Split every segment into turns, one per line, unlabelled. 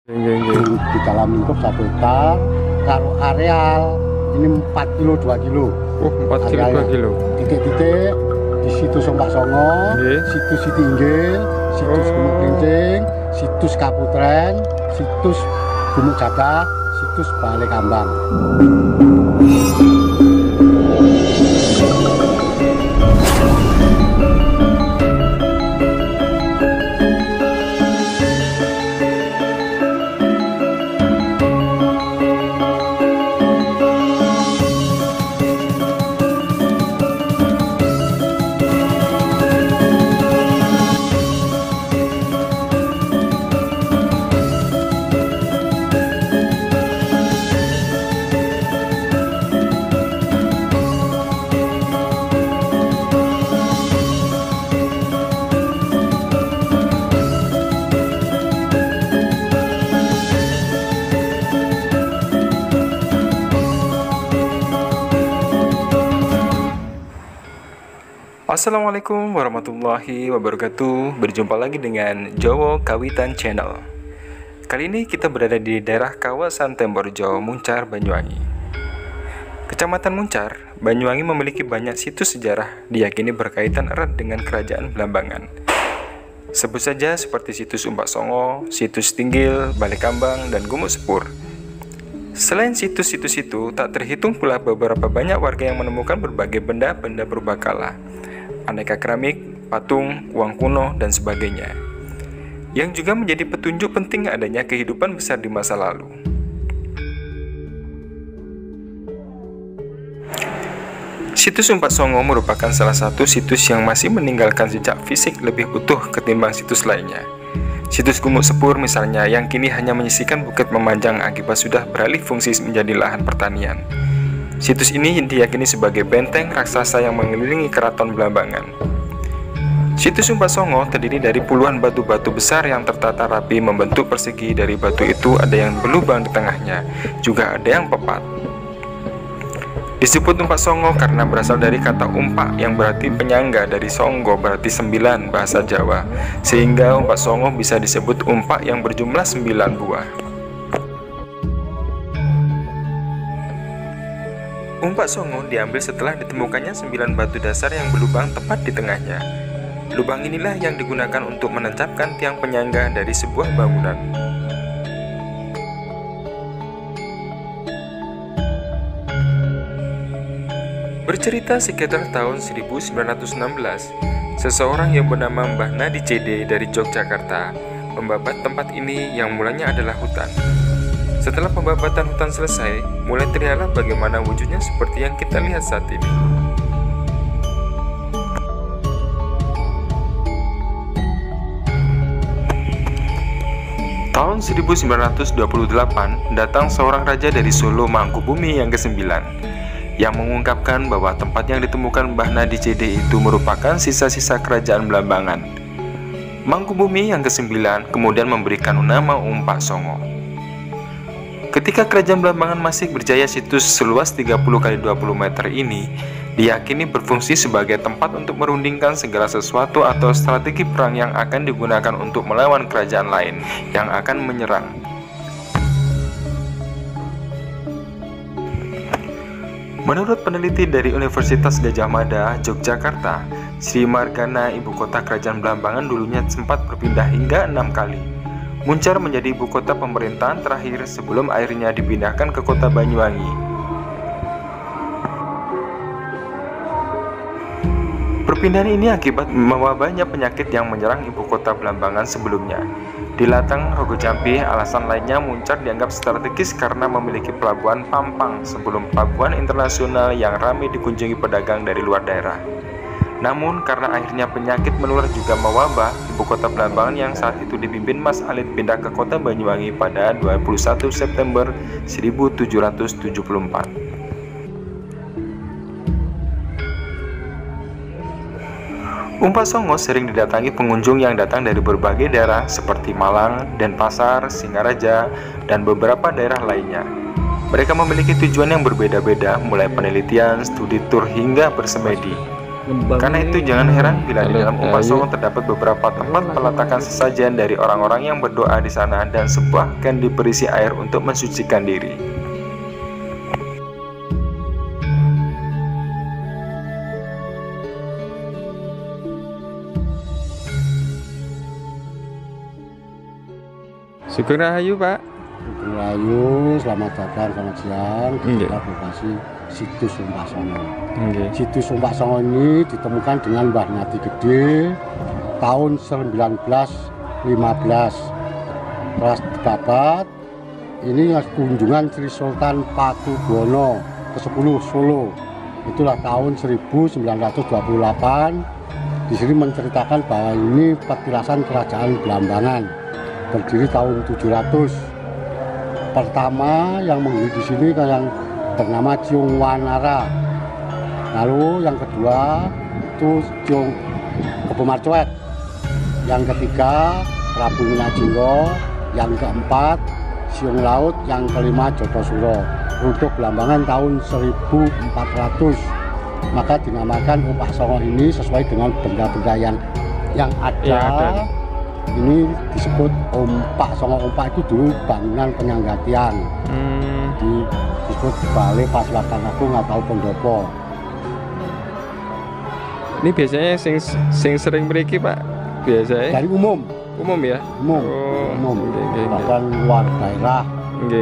Di dalam lingkup 1 hektar. Kalau areal ini 4 kilo 2 kilo.
Oh, 4 kilo 2 kilo.
Titik-titik di situs Ombak Songo, situs Sitinggil, situs Gunung Klincing, situs Kaputren, situs Gunung Jadah, situs Balai Kambang.
Assalamualaikum warahmatullahi wabarakatuh. Berjumpa lagi dengan Jowo Kawitan Channel. Kali ini kita berada di daerah kawasan Temborjo, Muncar, Banyuwangi. Kecamatan Muncar, Banyuwangi memiliki banyak situs sejarah diyakini berkaitan erat dengan kerajaan Blambangan. Sebut saja seperti situs Ombak Songo, situs Tinggil, Balai Kambang, dan Gumuk Sepur. Selain situs-situs itu, tak terhitung pula beberapa banyak warga yang menemukan berbagai benda-benda purbakala, aneka keramik, patung, uang kuno, dan sebagainya, yang juga menjadi petunjuk penting adanya kehidupan besar di masa lalu. Situs Ombak Songo merupakan salah satu situs yang masih meninggalkan jejak fisik lebih utuh ketimbang situs lainnya. Situs Gumuk Sepur misalnya, yang kini hanya menyisikan bukit memanjang akibat sudah beralih fungsi menjadi lahan pertanian. Situs ini diyakini sebagai benteng raksasa yang mengelilingi keraton Blambangan. Situs Ombak Songo terdiri dari puluhan batu-batu besar yang tertata rapi membentuk persegi. Dari batu itu ada yang berlubang di tengahnya, juga ada yang pepat. Disebut Ombak Songo karena berasal dari kata umpak yang berarti penyangga, dari songgo berarti 9 bahasa Jawa, sehingga Ombak Songo bisa disebut umpak yang berjumlah 9 buah. Ombak Songo diambil setelah ditemukannya 9 batu dasar yang berlubang tepat di tengahnya. Lubang inilah yang digunakan untuk menancapkan tiang penyangga dari sebuah bangunan. Bercerita sekitar tahun 1916, seseorang yang bernama Mbah Nadi CD dari Yogyakarta membabat tempat ini yang mulanya adalah hutan. Setelah pembabatan hutan selesai, mulai terlihatlah bagaimana wujudnya seperti yang kita lihat saat ini. Tahun 1928, datang seorang raja dari Solo Mangkubumi yang ke-9, yang mengungkapkan bahwa tempat yang ditemukan Mbah Nadi CD itu merupakan sisa-sisa kerajaan Blambangan. Mangkubumi yang ke-9 kemudian memberikan nama Ombak Songo. Ketika kerajaan Blambangan masih berjaya, situs seluas 30 x 20 meter ini diyakini berfungsi sebagai tempat untuk merundingkan segala sesuatu atau strategi perang yang akan digunakan untuk melawan kerajaan lain yang akan menyerang. Menurut peneliti dari Universitas Gadjah Mada, Yogyakarta, Sri Margana, ibu kota kerajaan Blambangan, dulunya sempat berpindah hingga 6 kali. Muncar menjadi ibu kota pemerintahan terakhir sebelum akhirnya dipindahkan ke kota Banyuwangi. Perpindahan ini akibat mewabahnya penyakit yang menyerang ibu kota Blambangan sebelumnya. Di Latang, Rogo Jampi, alasan lainnya Muncar dianggap strategis karena memiliki pelabuhan Pampang sebelum pelabuhan internasional yang ramai dikunjungi pedagang dari luar daerah. Namun karena akhirnya penyakit menular juga mewabah, ibu kota Blambangan yang saat itu dipimpin Mas Alit pindah ke kota Banyuwangi pada 21 September 1774. Ombak Songo sering didatangi pengunjung yang datang dari berbagai daerah seperti Malang, Denpasar, Singaraja, dan beberapa daerah lainnya. Mereka memiliki tujuan yang berbeda-beda, mulai penelitian, studi tur, hingga bersemedi. Karena itu jangan heran bila di dalam Umpak Songo terdapat beberapa tempat peletakan sesajen dari orang-orang yang berdoa di sana dan sebuah candi berisi air untuk mensucikan diri. Sugeng Rahayu, Pak.
Sugeng Rahayu, selamat datang, selamat siang di lokasi situs Umpak Songo. Situs Umpak Songo ini ditemukan dengan Mbah Nadi Gede tahun 1915. Telah dapat ini kunjungan Sri Sultan Pakubuwono ke-10 Solo. Itulah tahun 1928. Di sini menceritakan bahwa ini petilasan kerajaan Belambangan. Berdiri tahun 700. Pertama yang menghuni di sini yang bernama Ciung Wanara. Lalu yang kedua itu Ciung Kebomarcuet. Yang ketiga Prabu Minajinggo. Yang keempat Siung Laut. Yang kelima Jodosuro. Untuk Belambangan tahun 1400. Maka dinamakan Umpak Songo ini sesuai dengan benda-benda yang ada. Ini disebut Umpak Songo. Umpak itu dulu bangunan penyanggatian. Disebut Balai Pasukan Agung atau Pendopo.
Ini biasanya sing sering mriki, Pak. Biasanya
Dari umum
ya?
Umum. Bahkan luar daerah. Ya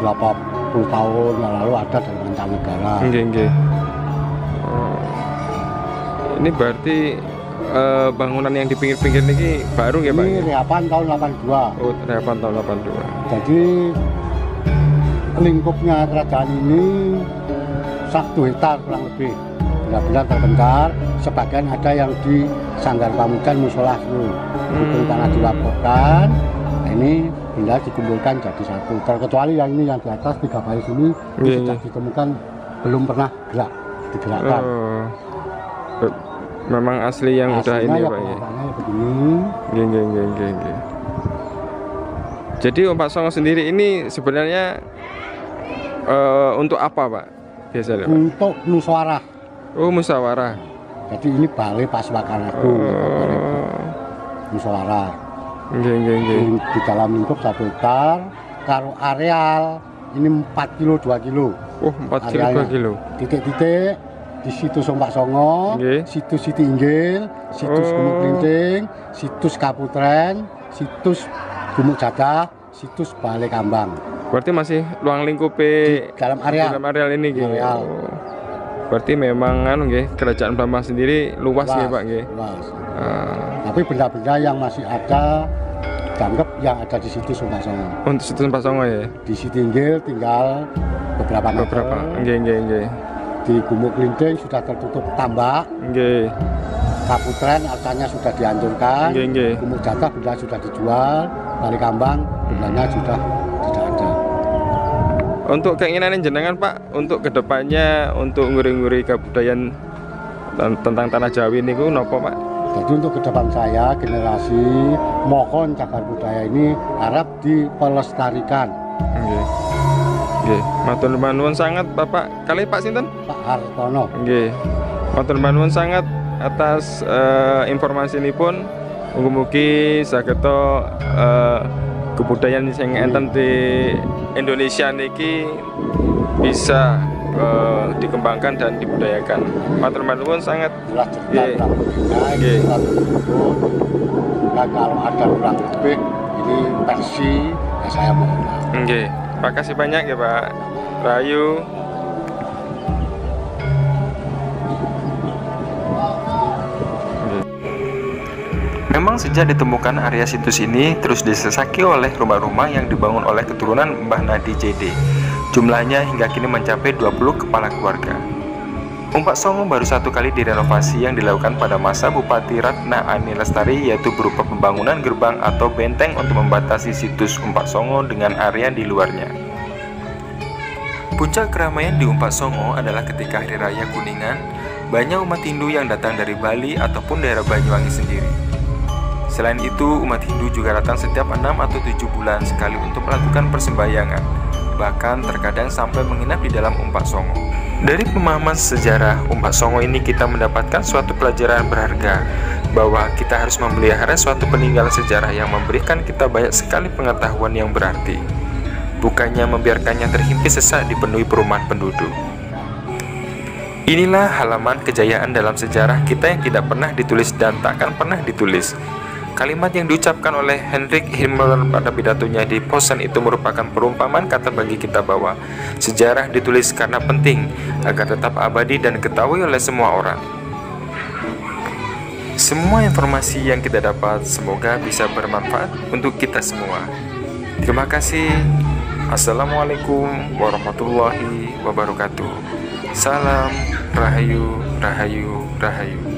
berapa puluh tahun yang lalu ada dari mancanegara.
Ini berarti bangunan yang di pinggir-pinggir ini baru ya, Pak?
Ini reapan tahun 82.
Oh, reapan tahun 82.
Jadi lingkupnya kerajaan ini 1 hektar kurang lebih. Benar-benar terpencar. Sebagian ada yang di Sanggar Pamujan Musola itu. Itu tanah dilaporkan. Nah, ini benda dikumpulkan jadi satu. Terkecuali yang ini yang di atas 3 baris ini sudah ditemukan belum pernah digerakkan.
Memang asli yang udah ini ya, Pak ya. Begini. Jadi Umpak Songo sendiri ini sebenarnya untuk apa, Pak? Biasanya, Pak?
Untuk musyawarah.
Oh, musyawarah.
Jadi ini Balai Pasukan Agung. Musyawarah. Di dalam lingkup 1 hektar. Kalau areal ini 4 kilo 2 kilo.
Oh, 4 kilo 2 kilo.
Titik-titik di situs Umpak Songo, situs Siti Inggil, situs Gumuk Klinting, situs Kaputren, situs Gumuk Jadah, situs Balai Kambang.
Berarti masih ruang lingkup
dalam areal
ini gitu. Berarti memang kerajaan Belambangan sendiri luas ya, Pak nggih.
Luas. Tapi benda-benda yang masih ada dianggap yang ada di situs Umpak Songo.
Untuk situs Umpak Songo ya.
Di Siti Inggil tinggal beberapa.
Nggih.
Di Gumuk Klinting sudah tertutup tambak. Kaputren artanya sudah dihancurkan. Gumuk Jadah benda sudah dijual. Balai Kambang bendanya sudah tidak ada.
Untuk keinginan jenengan, Pak, untuk kedepannya untuk nguri-nguri kebudayaan tentang tanah Jawi ini nopo, Pak?
Jadi untuk ke depan saya generasi mohon cagar budaya ini harap dipelestarikan.
Matur nuwun sangat Bapak. Kali Pak sinten?
Pak Hartono.
Nggih. Matur nuwun sangat atas informasi ini pun. Mugi-mugi sageta kebudayaan sing enten di Indonesia niki bisa dikembangkan dan dibudayakan. Matur nuwun sangat.
Nggih. Kalau ada kurang lebih ini versi ya saya mohon.
Nggih. Makasih banyak ya Pak Rahayu. Memang sejak ditemukan area situs ini terus disesaki oleh rumah-rumah yang dibangun oleh keturunan Mbah Nadi JD. Jumlahnya hingga kini mencapai 20 kepala keluarga. Umpak Songo baru 1 kali direnovasi yang dilakukan pada masa Bupati Ratna Ani Lestari, yaitu berupa pembangunan gerbang atau benteng untuk membatasi situs Umpak Songo dengan area di luarnya. Puncak keramaian di Umpak Songo adalah ketika Hari Raya Kuningan, banyak umat Hindu yang datang dari Bali ataupun daerah Banyuwangi sendiri. Selain itu, umat Hindu juga datang setiap 6 atau 7 bulan sekali untuk melakukan persembahyangan, bahkan terkadang sampai menginap di dalam Umpak Songo. Dari pemahaman sejarah Umbak Songo ini kita mendapatkan suatu pelajaran berharga bahwa kita harus memelihara suatu peninggalan sejarah yang memberikan kita banyak sekali pengetahuan yang berarti, bukannya membiarkannya terhimpit sesak dipenuhi perumahan penduduk. Inilah halaman kejayaan dalam sejarah kita yang tidak pernah ditulis dan takkan pernah ditulis. Kalimat yang diucapkan oleh Heinrich Himmler pada pidatonya di Posen itu merupakan perumpamaan kata bagi kita bahwa sejarah ditulis karena penting agar tetap abadi dan diketahui oleh semua orang. Semua informasi yang kita dapat semoga bisa bermanfaat untuk kita semua. Terima kasih. Assalamualaikum warahmatullahi wabarakatuh. Salam Rahayu, Rahayu, Rahayu.